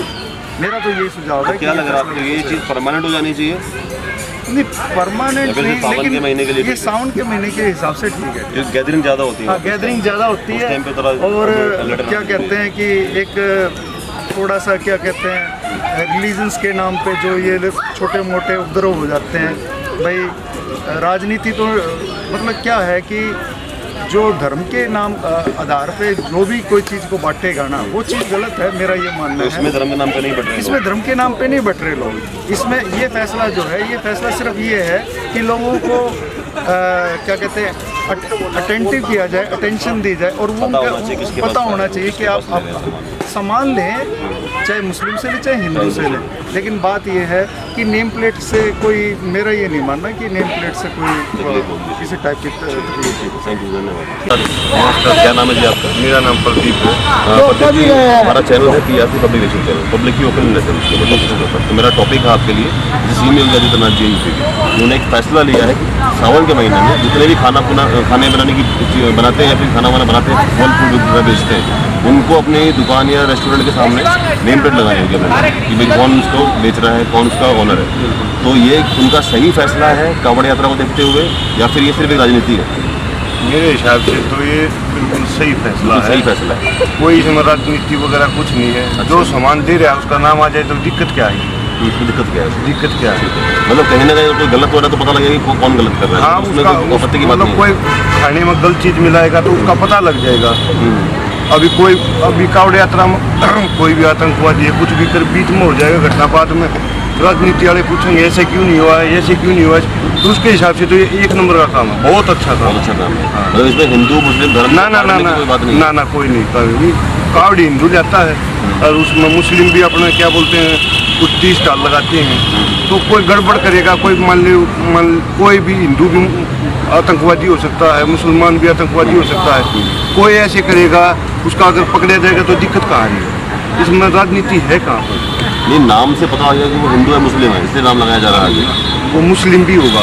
मेरा तो यही सुझाव है। क्या लग रहा है आपको ये चीज़ परमानेंट हो जानी चाहिए? नहीं, परमानेंट नहीं, सावन के महीने के लिए ये सावन के महीने के हिसाब से ठीक है। गैदरिंग ज़्यादा होती है। हाँ, गैदरिंग ज़्यादा होती है। और क्या कहते हैं कि एक थोड़ा सा क्या कहते हैं रिलीजन्स के नाम पे जो ये छोटे मोटे उपद्रव हो जाते हैं। भाई राजनीति तो मतलब क्या है कि जो धर्म के नाम आधार पे जो भी कोई चीज़ को बांटेगा ना, वो चीज़ गलत है, मेरा ये मानना है। इसमें धर्म के नाम पे नहीं बट रहे, इसमें धर्म के नाम पे नहीं बट रहे लोग। इसमें ये फैसला जो है, ये फैसला सिर्फ ये है कि लोगों को क्या कहते हैं अटेंटिव किया जाए, अटेंशन दी जाए, और वो पता होना चाहिए कि आप सामान लें, चाहे मुस्लिम से लें चाहे हिंदू से लें। लेकिन बात यह है कि नेम प्लेट से कोई, मेरा ये नहीं मानना कि नेम प्लेट से कोई किसी टाइप की थैंक यू, धन्यवाद। क्या नाम है जी आपका? मेरा नाम प्रदीप है। प्रदीप जी, हमारा चैनल है पीआरसी पब्लिकेशन चैनल, पब्लिक की ओपिनियन लेसन। तो मेरा टॉपिक है आपके लिए सीएम योगी आदित्यनाथ जी उन्होंने एक फैसला लिया है कि सावन के महीने में जितने भी खाने बनाने की बनाते हैं या फिर खाना वाना बनाते हैं, फल फूड बेचते हैं, उनको अपनी दुकान या रेस्टोरेंट के सामने नेम प्लेट लगानी होगी कि भाई कौन उसको बेच रहा है, कौन उसका ओनर है। तो ये उनका सही फैसला है कावड़ यात्रा को देखते हुए, या फिर ये सिर्फ एक राजनीति है? मेरे हिसाब से तो ये बिल्कुल सही फैसला है। सही फैसला है, कोई इसमें राजनीति वगैरह कुछ नहीं है। अच्छा। जो सामान दे रहा है उसका नाम आ जाए तो दिक्कत क्या है? इसमें दिक्कत क्या है? दिक्कत क्या है? मतलब कहीं ना कहीं कोई गलत हो रहा है तो पता लगेगा कि कौन गलत कर रहा है। हाँ, उसमें की बात नहीं। कोई खाने में गलत चीज़ मिलाएगा तो उसका पता लग जाएगा। अभी कावड़ यात्रा में कोई भी आतंकवादी है, कुछ भी कर बीच में हो जाएगा घटना, बाद में राजनीति वाले पूछेंगे ऐसे क्यों नहीं हुआ है, ऐसे क्यों नहीं हुआ है। तो उसके हिसाब से तो ये एक नंबर का काम है, बहुत अच्छा काम। बहुत अच्छा काम है। मतलब इसमें हिंदू मुस्लिम धर्म ना ना ना ना कोई बात नहीं, ना ना कोई नहीं। कावड़ी हिंदू जाता है, और उसमें मुस्लिम भी अपना क्या बोलते हैं कुछ 30 स्टॉल लगाते हैं, तो कोई गड़बड़ करेगा, कोई मान कोई भी हिंदू भी आतंकवादी हो सकता है, मुसलमान भी आतंकवादी हो सकता है, कोई ऐसे करेगा उसका अगर पकड़ा जाएगा तो दिक्कत कहाँ है, इसमें राजनीति है कहाँ पर? नहीं, नाम से पता हो जाएगा कि वो हिंदू है मुस्लिम है, इसलिए नाम लगाया जा रहा है। वो मुस्लिम भी होगा,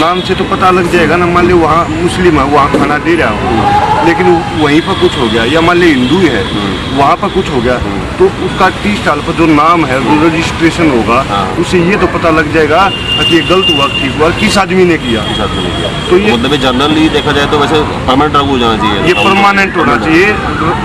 नाम से तो पता लग जाएगा ना। मान लो वहाँ मुस्लिम है, वहाँ खाना दे रहा हो, लेकिन वहीं पर कुछ हो गया, या मान लो हिंदू है वहाँ पर कुछ हो गया, तो उसका 30 साल पर जो नाम है जो रजिस्ट्रेशन होगा उससे ये तो पता लग जाएगा कि ये गलत हुआ ठीक हुआ, किस आदमी ने किया। तो ये मतलब जनरली देखा जाए तो वैसे परमानेंट लागू हो जाना चाहिए, ये परमानेंट होना चाहिए,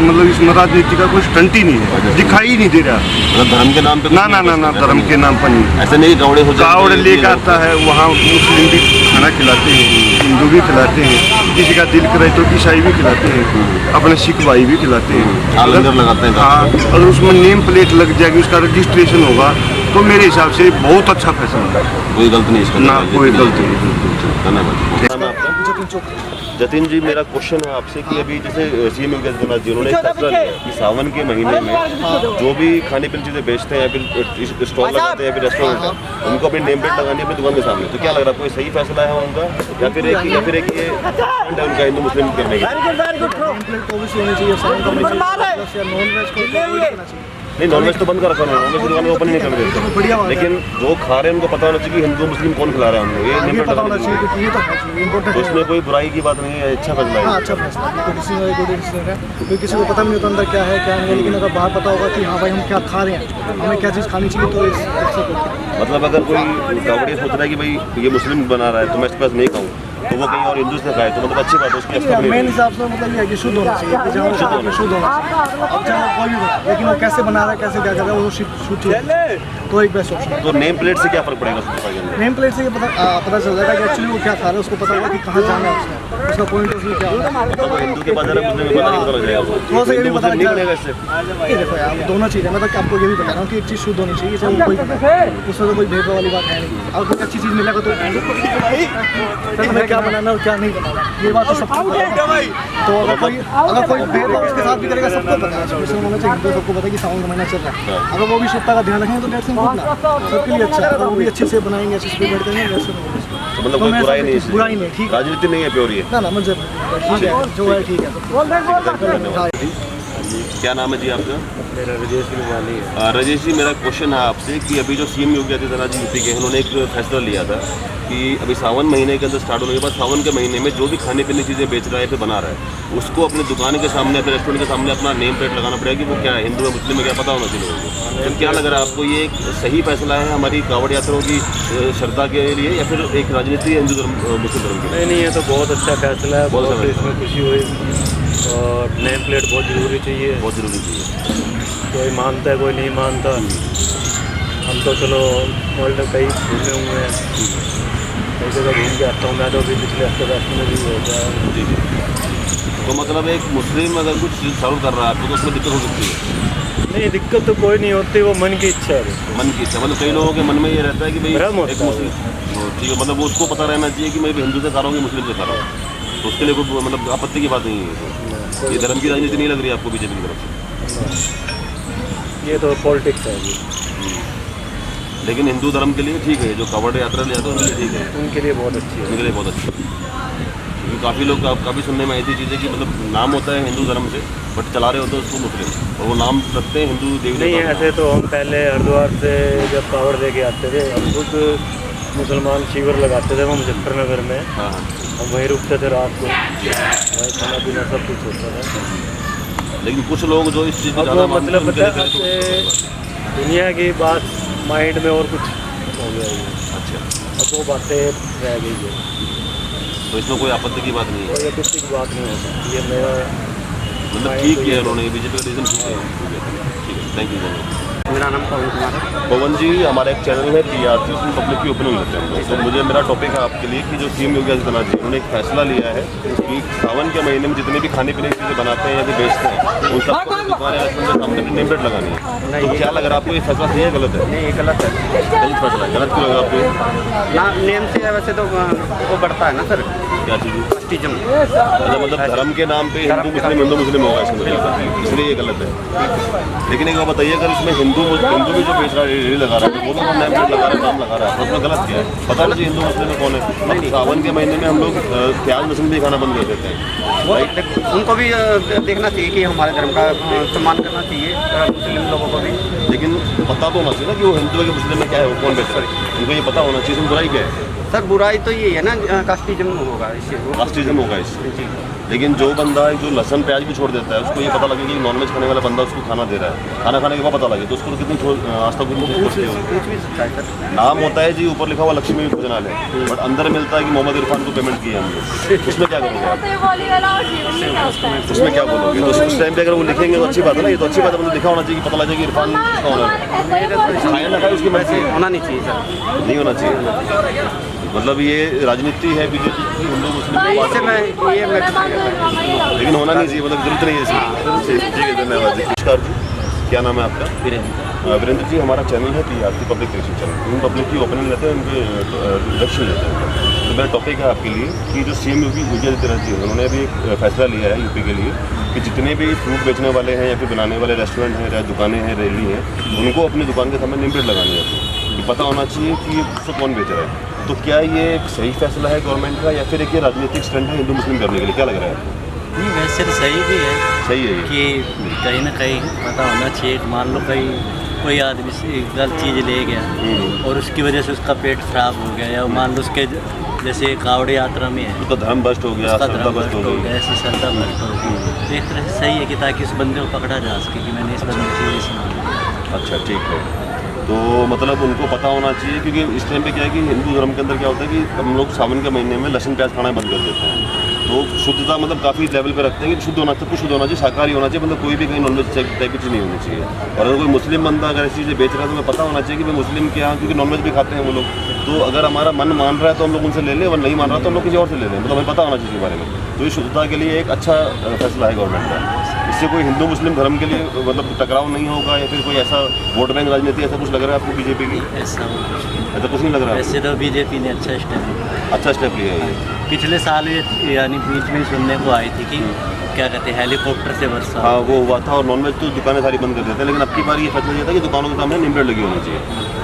मतलब इसमें राजनीति का कोई स्टंट ही नहीं है, दिखाई ही नहीं दे रहा। मतलब धर्म के नाम पे ना ना ना ना धर्म के नाम पर नहीं, ऐसे नहीं कावड़े हो जाते, कावड़ लेकर आता है, वहाँ मुस्लिम भी खाना खिलाते हैं, हिंदू भी खिलाते हैं, किसी का दिल करे तो ईसाई भी खिलाते हैं, अपने सिख भाई भी खिलाते हैं, लंगर लगाते हैं। हाँ, अगर उसमें नेम प्लेट लग जाएगी, उसका रजिस्ट्रेशन होगा, तो मेरे हिसाब से बहुत अच्छा फैसला है। कोई गलत नहीं इसका, ना कोई गलती नहीं। धन्यवाद। जतिन जी, मेरा क्वेश्चन है आपसे कि अभी जैसे सीएम योगी आदित्यनाथ जी उन्होंने एक फैसला लिया कि सावन के महीने में जो भी खाने पीने चीज़ें बेचते हैं या फिर स्टॉल लगाते हैं या फिर रेस्टोरेंट है, उनको अपनी नेम प्लेट लगानी है अपनी दुकान के सामने, तो क्या लग रहा है कोई सही फैसला है उनका, या फिर एक ये ट्रेंड है उनका हिंदू मुस्लिम करने की? नहीं, नॉनवेज तो बंद कर रखा है, नॉनवेज की दुकान ओपन ही नहीं कर देते, लेकिन जो खा रहे हैं उनको पता होना चाहिए कि हिंदू मुस्लिम कौन खिला रहा है उनको, ये नेम प्लेट लगाना चाहिए। तो इसमें कोई बुराई की बात नहीं है, अच्छा फैसला है। अच्छा फैसला है, क्योंकि किसी को पता नहीं होता अंदर क्या है क्या नहीं, लेकिन अगर बाहर पता होगा कि हाँ भाई हम क्या खा रहे हैं, हमें क्या चीज़ खानी चाहिए, तो इससे मतलब अगर कोई कावड़िया सोच रहा है कि भाई ये मुस्लिम बना रहा है तो मैं इसके पास नहीं खाऊँ, तो वो कहीं और हिंदू से खाए तो मतलब अच्छी बात है, उसकी एक्स्ट्रा मेन हिसाब से मतलब ये है कि शुद्ध होना चाहिए, शुद्ध होना चाहिए। अब चाहे कोई भी बना, लेकिन वो कैसे बना रहा है, कैसे क्या कर रहा है, वो शुद्ध है, तो एक बेस्ट ऑप्शन है। तो नेम प्लेट से क्या फर्क पड़ेगा उसके अंदर? नेम प्लेट से ये पता चल जाएगा कि एक्चुअली वो क्या खा रहा है, उसको पता होगा कि कहाँ जाना है, उसका पॉइंट ऑफ व्यू क्या होगा। तो वो हिंदू के बाद मुस्लिम के बाद नहीं पता लग जाएगा, थोड़ा सा ये भी पता नहीं लग बनेगा जाएगा। इससे। ये देखो यार, दोनों चीज़ें मतलब आपको ये भी बता रहा हूँ कि एक चीज़ शुद्ध होनी चाहिए, चाहे वो कोई उसमें तो कोई भेदभाव वाली बात है नहीं। अगर कोई अच्छी चीज़ मिलेगा तो हमें क्या बनाना और क्या नहीं बनाना, ये बात तो सबको पता है। तो अगर कोई भेदभाव उसके साथ भी करेगा, सबको पता है, हिंदू सबको पता है कि सावन का महीना चल रहा है, अगर वो भी शुद्धता का ध्यान रखेंगे तो डेट से सबके लिए अच्छा है। अगर वो भी अच्छे से बनाएंगे, अच्छे से बैठ करेंगे, मतलब कोई बुराई नहीं है, बुराई नहीं, ठीक राजनीति नहीं है, प्योर ही है। ना मुझे ठीक है, जो है ठीक है। क्या नाम है जी आपका? मेरा राजेश गुलवानी है। राजेश जी, मेरा क्वेश्चन है आपसे कि अभी जो सीएम योगी आदित्यनाथ जी यूपी के हैं, उन्होंने एक फैसला लिया था कि अभी सावन महीने के अंदर स्टार्ट होने के बाद सावन के महीने में जो भी खाने पीने की चीज़ें बेच रहा है फिर बना रहा है, उसको अपनी दुकान के सामने अपने रेस्टोरेंट के सामने अपना नेम प्लेट लगाना पड़ेगा कि वो क्या है, हिंदू है मुस्लिम है, क्या पता होना चाहिए लोगों को। तो क्या लग रहा है आपको, ये एक सही फैसला है हमारी कावड़ यात्राओं की श्रद्धा के लिए, या फिर एक राजनीति है हिंदू धर्म मुस्लिम धर्म की? नहीं, ये तो बहुत अच्छा फैसला है, बहुत इसमें खुशी हुई, और नेम प्लेट बहुत ज़रूरी चाहिए, बहुत ज़रूरी चाहिए। कोई मानता है कोई नहीं मानता, हम तो चलो वर्ल्ड कई घूमे हुए हैं, कई जगह घूम के आता हूँ, मैं तो अभी पिछले हफ्ते वैष्णो में भी हो गया। जी जी। तो मतलब एक मुस्लिम अगर कुछ सॉल्व कर रहा है आपको तो उसमें दिक्कत हो सकती है? नहीं, दिक्कत तो कोई नहीं होती, वो मन की इच्छा है। मन की इच्छा, मतलब कई लोगों के मन में ये रहता है कि भाई भ्रम होता एक है। मुस्लिम, ठीक है, मतलब वो उसको पता रहना चाहिए कि मैं हिंदू से खा रहा हूँ कि मुस्लिम से खा रहा हूँ, तो उसके लिए कोई मतलब आपत्ति की बात नहीं है। ये धर्म की राजनीति नहीं लग रही है आपको बीजेपी की तरफ से? ये तो पॉलिटिक्स है जी। लेकिन हिंदू धर्म के लिए ठीक है, जो कावड़ यात्रा ले जाते हैं उनके लिए ठीक है, उनके लिए बहुत अच्छी है, उनके लिए बहुत अच्छी है। क्योंकि काफ़ी लोग काफ़ी सुनने में आई थी चीज़ें कि मतलब नाम होता है हिंदू धर्म से, बट चला रहे होते हैं उसको मुस्लिम, और वो नाम रखते हैं हिंदू देवी नहीं। देवता। ऐसे तो हम पहले हरिद्वार से जब कावड़ लेके आते थे, हम खुद मुसलमान शिविर लगाते थे वो मुजफ्फरनगर में, हाँ हाँ, हम वहीं रुकते थे रात को, वहीं खाना पीना सब कुछ होता था। लेकिन कुछ लोग जो इस चीज़ को अब ज़्यादा वो मानते हैं, मतलब उनके लिए पता तो- है, दुनिया की बात माइंड में और कुछ हो गया ये, अच्छा, अब वो बातें रह गई है, तो इसमें कोई आपत्ति की बात नहीं है, कोई किसी की बात नहीं हो सकती है। मेरा मतलब ठीक है, उन्होंने बीजेपी का डिसीजन ठीक है, ठीक है, थैंक यू। मेरा नाम पवन कुमार है। पवन जी, हमारा एक चैनल है PRC, उसमें पब्लिक की ओपिनियन लेते हैं। तो मुझे मेरा टॉपिक है आपके लिए कि जो CM योगी आदित्यनाथ जी उन्होंने एक फैसला लिया है कि सावन के महीने में जितने भी खाने पीने की चीज़ें बनाते हैं या फिर बेचते हैं उन सबको दुकान या रेस्टोरेंट के सामने नेम प्लेट लगानी है। तो क्या लग रहा है आपको, ये फैसला सही है गलत है? नहीं, ये गलत है। गलत फैसला है। गलत क्यों लगा आपको? ना नेम से वैसे तो वो बढ़ता है ना सर, क्या चीज़? कास्टिज्म। अच्छा, मतलब धर्म के नाम पे हिंदू मुस्लिम होगा इसके अंदर, इसलिए ये गलत है। लेकिन एक बात बताइए, अगर इसमें हिंदू भी जो बेच रहा है, रेडी लगा रहा है, वो तो नेम प्लेट लगा रहा है, नाम लगा रहा है, उसमें गलत क्या है? पता नहीं हिंदू मुस्लिम में कौन है। अब सावन के महीने में हम लोग प्याज लहसुन भी खाना बंद कर देते हैं। वो उनको भी देखना चाहिए कि हमारे धर्म का सम्मान करना चाहिए, मुस्लिम लोगों को भी। लेकिन पता तो होना चाहिए ना कि वो हिंदू है कि मुस्लिम में क्या है, वो कौन बेच रहा है, उनको ये पता होना चाहिए। उसमें बुराई क्या है? सर बुराई तो ये है ना, कास्टिज्म होगा इससे। कास्टिज्म होगा इससे। लेकिन जो बंदा जो लहसुन प्याज भी छोड़ देता है, उसको ये पता लगे कि नॉनवेज खाने वाला बंदा उसको खाना दे रहा है, खाना खाने के बाद पता लगे तो उसको कितनी आज तक नाम होता है जी, ऊपर लिखा हुआ लक्ष्मी भोजनालय, बट अंदर मिलता है कि मोहम्मद इरफान को पेमेंट किया हमने। उसमें क्या करोगे आप? उसमें क्या बोलोगे? तो उस टाइम पे अगर वो लिखेंगे तो अच्छी बात है ना, ये तो अच्छी बात है, मतलब लिखा होना चाहिए कि पता लगे कि इरफान किसका ऑनर है। खाया ना खाए उसकी मर्जी होना नहीं चाहिए सर, नहीं होना चाहिए। मतलब ये राजनीति है बीजेपी की, हिंदू मुस्लिम लेकिन होना नहीं चाहिए, मतलब जरूरत नहीं है इसकी। ठीक है, धन्यवाद जी। नमस्कार जी, क्या नाम है आपका? वीरेंद्र जी, हमारा चैनल है PRC पब्लिक रिलेशन चैनल। हम पब्लिक की ओपिनियन लेते हैं, उनके इंट्रोडक्शन लेते हैं। तो मेरा टॉपिक है आपके लिए कि जो CM योगी आदित्यनाथ जी उन्होंने अभी एक फैसला लिया है यूपी के लिए कि जितने भी फ्रूट बेचने वाले हैं या फिर बनाने वाले रेस्टोरेंट हैं, दुकानें हैं, रेली हैं, उनको अपनी दुकान के सामने नेम प्लेट लगानी है। पता होना चाहिए कि उसको कौन बेच रहा है। तो क्या ये एक सही फैसला है गवर्नमेंट का, या फिर एक ये राजनीतिक स्टंट है हिंदू मुस्लिम करने के लिए? क्या लग रहा है आपको? नहीं, वैसे तो सही भी है। सही है कि कहीं ना कहीं पता होना चाहिए। मान लो कोई आदमी से गलत चीज़ ले गया और उसकी वजह से उसका पेट खराब हो गया, या मान लो उसके जैसे कावड़ यात्रा में है तो धर्म भ्रष्ट हो गया, श्रद्धा भ्रष्ट हो गई, ऐसी श्रद्धा भ्रष्ट हो गई। एक तरह से सही है कि ताकि उस बंदे को पकड़ा जा सके कि मैंने इस बंदे से ये सुना। अच्छा, ठीक है। तो मतलब उनको पता होना चाहिए, क्योंकि इस टाइम पे क्या है कि हिंदू धर्म के अंदर क्या होता है कि हम लोग सावन के महीने में लहसुन प्याज खाना बंद कर देते हैं। तो शुद्धता मतलब काफ़ी लेवल पे रखते हैं कि शुद्ध होना, सब कुछ शुद्ध होना चाहिए, शाकाहारी होना चाहिए, मतलब कोई भी कहीं नॉनवेज टाइप की चीज़ नहीं होनी चाहिए। और अगर कोई मुस्लिम बंदा अगर ऐसी चीज़ें बेच रहा है तो हमें पता होना चाहिए कि भाई मुस्लिम के यहाँ, क्योंकि नॉनवेज भी खाते हैं वो लोग, तो अगर हमारा मन मान रहा है तो हम लोग उनसे ले लें, और नहीं मान रहा तो हम लोग किसी और से ले लें, मतलब हमें पता होना चाहिए इसके बारे में। तो ये शुद्धता के लिए एक अच्छा फैसला है गवर्नमेंट का। इससे कोई हिंदू मुस्लिम धर्म के लिए मतलब टकराव नहीं होगा, या फिर कोई ऐसा वोट बैंक राजनीति ऐसा कुछ लग रहा है आपको बीजेपी की? ऐसा कुछ नहीं लग रहा है? वैसे तो बीजेपी ने अच्छा स्टेप लिया है। पिछले साल ये यानी बीच में सुनने को आई थी कि क्या कहते हैं हेलीकॉप्टर से वर्षा। हाँ, वो हुआ था, और नॉनवेज तो दुकानें सारी बंद कर देते हैं। लेकिन अब की बार ये फैसला ये था कि दुकानों के सामने नेम प्लेट लगी होनी चाहिए,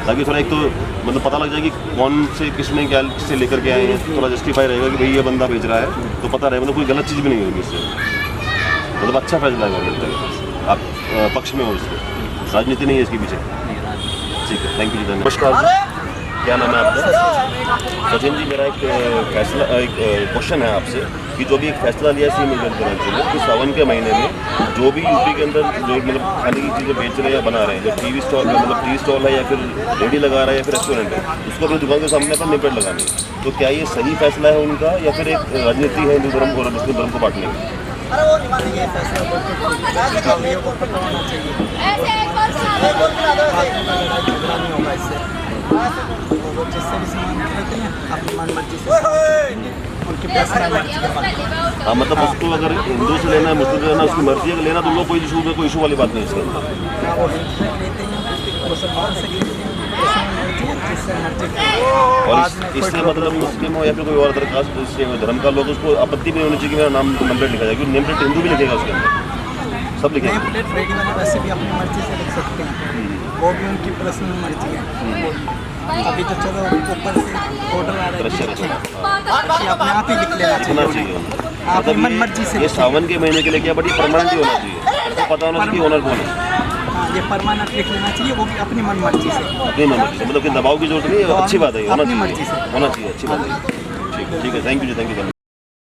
ताकि थोड़ा एक तो मतलब पता लग जाए कि कौन से किसने क्या किससे लेकर के आए हैं, थोड़ा जस्टिफाई रहेगा कि भाई ये बंदा बेच रहा है, तो पता रहेगा, मतलब कोई गलत चीज़ भी नहीं होगी इससे। मतलब अच्छा फैसला है गवर्नमेंट का, आप पक्ष में हो इसके, राजनीति नहीं है इसके पीछे। ठीक है, थैंक यू जी, नमस्कार। क्या नाम है आपका? सचिन जी, मेरा एक क्वेश्चन है आपसे कि जो भी एक फैसला लिया CM योगी आदित्यनाथ जी ने कि सावन के महीने में जो भी यूपी के अंदर जो मतलब खाने की चीज़ें बेच रहे हैं या बना रहे हैं, जो टी स्टॉल है या फिर रेडी लगा रहा है या फिर रेस्टोरेंट है, उसको अपनी दुकान के सामने पर नेम प्लेट लगानी है। तो क्या ये सही फैसला है उनका, या फिर एक राजनीति है हिंदू धर्म और मुस्लिम धर्म को बांटने की? हाँ, मतलब उसको अगर हिंदू से लेना है, मुस्लिम से लेना, उसकी मर्जी है लेना, तो लोग कोई इशू वाली बात नहीं है इसके अंदर। और इससे मतलब मुस्लिम हो या फिर कोई और अदर कास्ट धर्म का लोग, उसको आपत्ति नहीं होनी चाहिए कि मेरा नाम नेम प्लेट लिखा जाए, क्योंकि नेम प्लेट हिंदू भी लिखेगा उसके अंदर, सब लिखेगा। नेम प्लेट रेडी वाले वैसे भी अपनी मर्जी से लिख सकते हैं, वो भी उनकी पर्सनल मर्जी है। अभी तो चलो ऊपर से ऑर्डर आ रहा है, अपने आप ही लिख लेना चाहिए, अपनी मन मर्जी से। ये सावन के महीने के लिए क्या बड़ी परमानेंट ही होना चाहिए, ऐसा पता होना चाहिए ओनर कौन है। ये परमानेंट लिख लेना चाहिए, वो भी अपनी मन मर्जी से। अपनी मन मर्जी से, मतलब कि दबाव की जरूरत नहीं है, अच्छी बात है, होना चाहिए, मर्जी से होना चाहिए, अच्छी बात है। ठीक है, thank you ji, thank you.